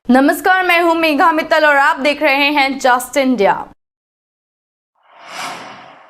नमस्कार, मैं हूं मेघा मित्तल और आप देख रहे हैं जस्ट इंडिया।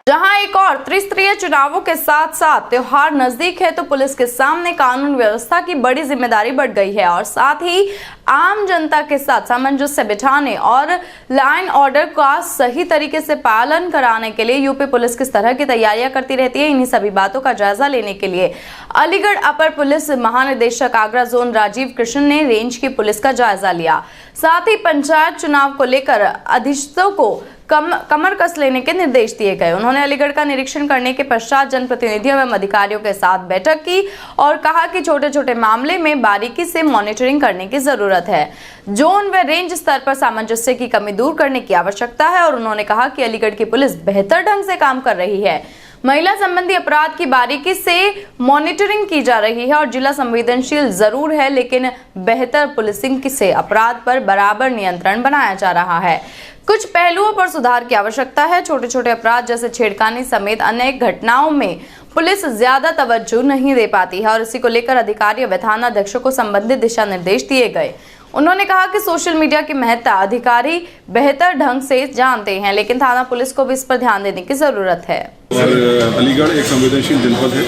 जहां एक और त्रिस्तरीय चुनावों के साथ साथ त्योहार नजदीक है तो पुलिस के सामने कानून व्यवस्था की बड़ी जिम्मेदारी बढ़ गई है और साथ ही आम जनता के साथ सामंजस्य बिठाने और लाइन ऑर्डर का सही तरीके से पालन कराने के लिए यूपी पुलिस किस तरह की तैयारियां करती रहती है, इन्हीं सभी बातों का जायजा लेने के लिए अलीगढ़ अपर पुलिस महानिदेशक आगरा जोन राजीव कृष्ण ने रेंज की पुलिस का जायजा लिया। साथ ही पंचायत चुनाव को लेकर अधीक्षकों को कमर कस लेने के निर्देश दिए गए। उन्होंने अलीगढ़ का निरीक्षण करने के पश्चात जनप्रतिनिधियों एवं अधिकारियों के साथ बैठक की और कहा कि छोटे छोटे मामले में बारीकी से मॉनिटरिंग करने की जरूरत है। जोन व रेंज स्तर पर सामंजस्य की कमी दूर करने की आवश्यकता है और उन्होंने कहा कि अलीगढ़ की पुलिस बेहतर ढंग से काम कर रही है। महिला संबंधी अपराध की बारीकी से मॉनिटरिंग की जा रही है और जिला संवेदनशील जरूर है, लेकिन बेहतर पुलिसिंग से अपराध पर बराबर नियंत्रण बनाया जा रहा है। कुछ पहलुओं पर सुधार की आवश्यकता है। छोटे छोटे अपराध जैसे छेड़खानी समेत अन्य घटनाओं में पुलिस ज्यादा तवज्जो नहीं दे पाती है और इसी को लेकर अधिकारी व थानाध्यक्षों को संबंधित दिशा निर्देश दिए गए। उन्होंने कहा कि सोशल मीडिया की महत्ता अधिकारी बेहतर ढंग से जानते हैं, लेकिन थाना पुलिस को भी इस पर ध्यान देने की जरूरत है। और अलीगढ़ एक संवेदनशील जनपद है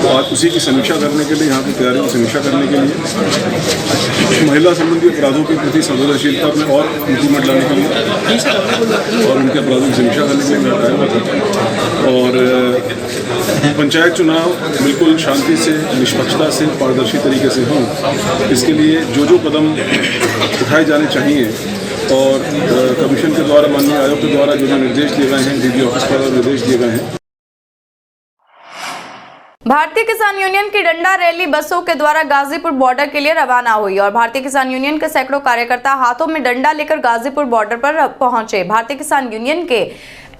और उसी की समीक्षा करने के लिए, यहाँ की तैयारियों की समीक्षा करने के लिए महिला संबंधी अपराधों के प्रति संवेदनशीलता में और इम्प्रूवमेंट लाने के लिए और उनके अपराधों की समीक्षा करने के लिए मैं आया हुआ था। और पंचायत चुनाव बिल्कुल शांति से, निष्पक्षता से, पारदर्शी तरीके से हों, इसके लिए जो कदम उठाए जाने चाहिए और कमीशन के द्वारा, माननीय आयोग के द्वारा जो निर्देश दिए गए हैं, डीडी ऑफिस द्वारा निर्देश दिए गए हैं। भारतीय किसान यूनियन की डंडा रैली बसों के द्वारा गाजीपुर बॉर्डर के लिए रवाना हुई और भारतीय किसान यूनियन के सैकड़ों कार्यकर्ता हाथों में डंडा लेकर गाजीपुर बॉर्डर पर पहुंचे। भारतीय किसान यूनियन के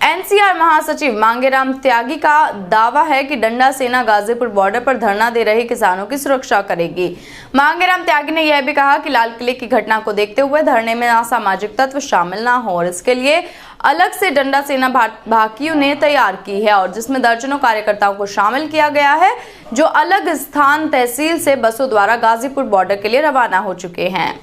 एनसीआर महासचिव मांगेराम त्यागी का दावा है कि डंडा सेना गाजीपुर बॉर्डर पर धरना दे रहे किसानों की सुरक्षा करेगी। मांगेराम त्यागी ने यह भी कहा कि लाल किले की घटना को देखते हुए धरने में असामाजिक तत्व शामिल ना हो और इसके लिए अलग से डंडा सेना भाकियों ने तैयार की है और जिसमें दर्जनों कार्यकर्ताओं को शामिल किया गया है, जो अलग स्थान तहसील से बसों द्वारा गाजीपुर बॉर्डर के लिए रवाना हो चुके हैं।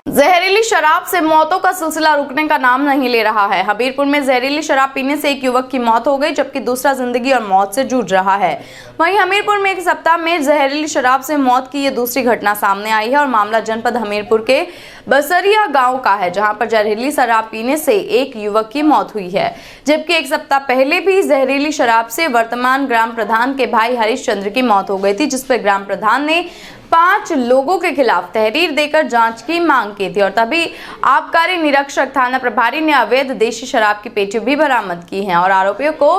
जहरीली शराब से मौतों का सिलसिला रुकने का नाम नहीं ले रहा है। हमीरपुर में जहरीली शराब पीने से एक युवक की मौत हो गई, जबकि दूसरा जिंदगी और मौत से जूझ रहा है। वहीं हमीरपुर में एक सप्ताह में जहरीली शराब से मौत की ये दूसरी घटना सामने आई है और मामला जनपद हमीरपुर के बसरिया गांव का है, जहां पर जहरीली शराब पीने से एक युवक की मौत हुई है, जबकि एक सप्ताह पहले भी जहरीली शराब से वर्तमान ग्राम प्रधान के भाई हरिश्चंद्र की मौत हो गई थी, जिस पर ग्राम प्रधान ने 5 लोगों के खिलाफ तहरीर देकर जांच की मांग की थी और तभी आबकारी निरीक्षक थाना प्रभारी ने अवैध देशी शराब की पेटी भी बरामद की हैं और आरोपियों को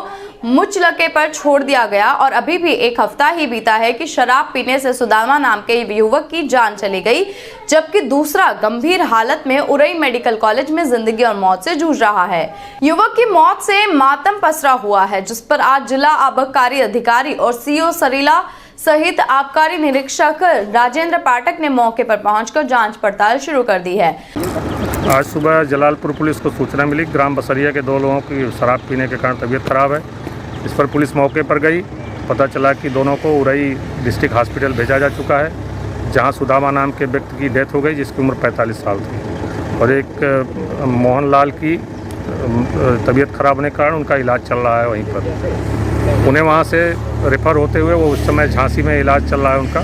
मुचलके पर छोड़ दिया गया। और अभी भी एक हफ्ता ही बीता है कि शराब पीने से सुदामा नाम के युवक की जान चली गई, जबकि दूसरा गंभीर हालत में उरई मेडिकल कॉलेज में जिंदगी और मौत से जूझ रहा है। युवक की मौत से मातम पसरा हुआ है, जिस पर आज जिला आबकारी अधिकारी और सीओ सरीला सहित आबकारी निरीक्षक राजेंद्र पाठक ने मौके पर पहुंचकर जांच पड़ताल शुरू कर दी है। आज सुबह जलालपुर पुलिस को सूचना मिली ग्राम बसरिया के 2 लोगों की शराब पीने के कारण तबीयत खराब है। इस पर पुलिस मौके पर गई। पता चला कि दोनों को उरई डिस्ट्रिक्ट हॉस्पिटल भेजा जा चुका है, जहां सुदामा नाम के व्यक्ति की डेथ हो गई, जिसकी उम्र 45 साल थी, और एक मोहनलाल की तबीयत खराब होने के कारण उनका इलाज चल रहा है वहीं पर। उन्हें वहाँ से रेफ़र होते हुए, वो उस समय झांसी में इलाज चल रहा है उनका,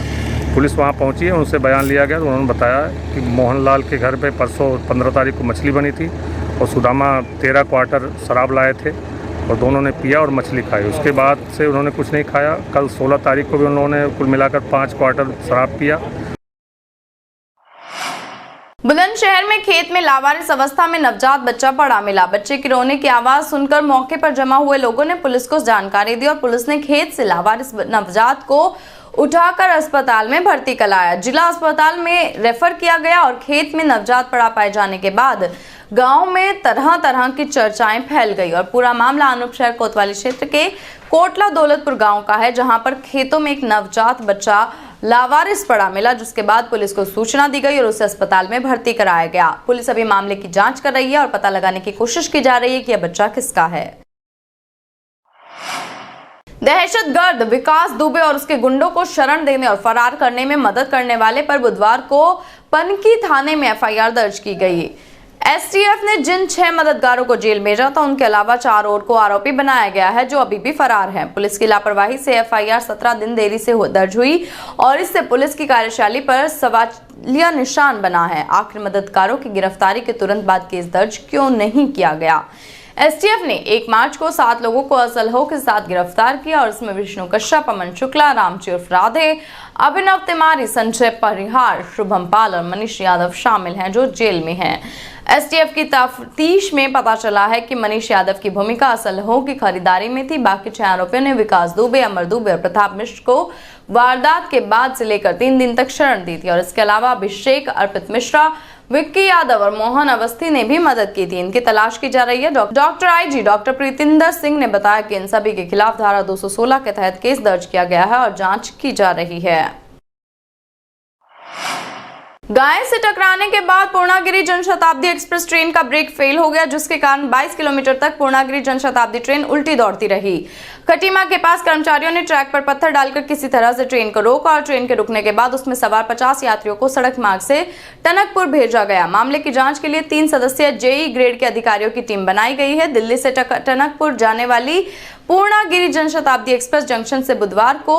पुलिस वहाँ पहुँची है, उनसे बयान लिया गया तो उन्होंने बताया कि मोहनलाल के घर पे परसों 15 तारीख को मछली बनी थी और सुदामा 13 क्वार्टर शराब लाए थे और दोनों ने पिया और मछली खाई। उसके बाद से उन्होंने कुछ नहीं खाया। कल 16 तारीख को भी उन्होंने कुल मिलाकर 5 क्वार्टर शराब पिया। बुलंदशहर में खेत में लावारिस अवस्था में नवजात बच्चा पड़ा मिला। बच्चे की रोने की आवाज सुनकर मौके पर जमा हुए लोगों ने पुलिस को जानकारी दी और पुलिस ने खेत से लावारिस नवजात को उठाकर अस्पताल में भर्ती कराया। जिला अस्पताल में रेफर किया गया और खेत में नवजात पड़ा पाए जाने के बाद गांव में तरह तरह की चर्चाएं फैल गई और पूरा मामला अनूप शहर कोतवाली क्षेत्र के कोटला दौलतपुर गांव का है, जहां पर खेतों में एक नवजात बच्चा लावारिस पड़ा मिला, जिसके बाद पुलिस को सूचना दी गई और उसे अस्पताल में भर्ती कराया गया। पुलिस अभी मामले की जांच कर रही है और पता लगाने की कोशिश की जा रही है कि यह बच्चा किसका है। दहशतगर्द विकास दुबे और उसके गुंडों को शरण देने और फरार करने में मदद करने वाले पर बुधवार को पनकी थाने में एफआईआर दर्ज की गई। एसटीएफ ने जिन 6 मददगारों को जेल भेजा था उनके अलावा 4 और को आरोपी बनाया गया है जो अभी भी फरार हैं। पुलिस की लापरवाही से एफआईआर 17 दिन देरी से दर्ज हुई और इससे पुलिस की कार्यशैली पर सवालिया निशान बना है। आखिर मददगारों की गिरफ्तारी के तुरंत बाद केस दर्ज क्यों नहीं किया गया? एसटीएफ ने 1 मार्च को 7 लोगों को असलहों के साथ गिरफ्तार किया और इसमें विष्णु कश्यप, अमन शुक्ला, रामची उर्फ राधे, अभिनव तिवारी, संजय परिहार, शुभम पाल और मनीष यादव शामिल हैं जो जेल में हैं। एसटीएफ की तफ्तीश में पता चला है कि मनीष यादव की भूमिका असलहों की खरीदारी में थी। बाकी 6 आरोपियों ने विकास दुबे, अमर दुबे और प्रताप मिश्र को वारदात के बाद से लेकर 3 दिन तक शरण दी थी और इसके अलावा अभिषेक, अर्पित मिश्रा, विक्की यादव और मोहन अवस्थी ने भी मदद की थी। इनकी तलाश की जा रही है। Doctor IG doctor Preetinder Singh ने बताया कि इन सभी के खिलाफ धारा 216 के तहत केस दर्ज किया गया है और जांच की जा रही है। गाय से टकराने के बाद पूर्णागिरि जनशताब्दी एक्सप्रेस ट्रेन का ब्रेक फेल हो गया जिसके कारण 22 किलोमीटर तक पूर्णागिरि जनशताब्दी ट्रेन उल्टी दौड़ती रही। खटीमा के पास कर्मचारियों ने ट्रैक पर पत्थर डालकर किसी तरह से ट्रेन को रोका और ट्रेन के रुकने के बाद उसमें सवार 50 यात्रियों को सड़क मार्ग से टनकपुर भेजा गया। मामले की जांच के लिए 3 सदस्यीय जेई ग्रेड के अधिकारियों की टीम बनाई गई है। दिल्ली से टनकपुर जाने वाली पूर्णागिरि जनशताब्दी एक्सप्रेस जंक्शन से बुधवार को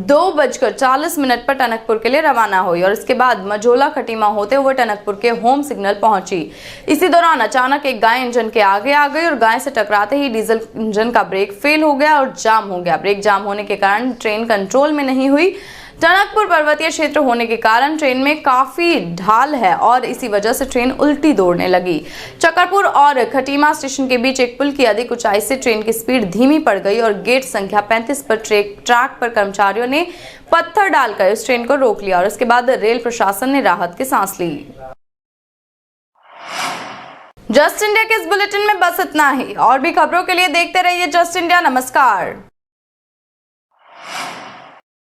2:40 पर टनकपुर के लिए रवाना हुई और इसके बाद मझोला खटीमा होते हुए टनकपुर के होम सिग्नल पहुंची। इसी दौरान अचानक एक गाय इंजन के आगे आ गई और गाय से टकराते ही डीजल इंजन का ब्रेक फेल हो गया और जाम हो गया। ब्रेक जाम होने के कारण ट्रेन कंट्रोल में नहीं हुई। टनकपुर पर्वतीय क्षेत्र होने के कारण ट्रेन में काफी ढाल है और इसी वजह से ट्रेन उल्टी दौड़ने लगी। चकरपुर और खटीमा स्टेशन के बीच एक पुल की अधिक ऊंचाई से ट्रेन की स्पीड धीमी पड़ गई और गेट संख्या 35 पर ट्रैक पर कर्मचारियों ने पत्थर डालकर इस ट्रेन को रोक लिया और इसके बाद रेल प्रशासन ने राहत की सांस ली। जस्ट इंडिया के इस बुलेटिन में बस इतना ही। और भी खबरों के लिए देखते रहिए जस्ट इंडिया। नमस्कार।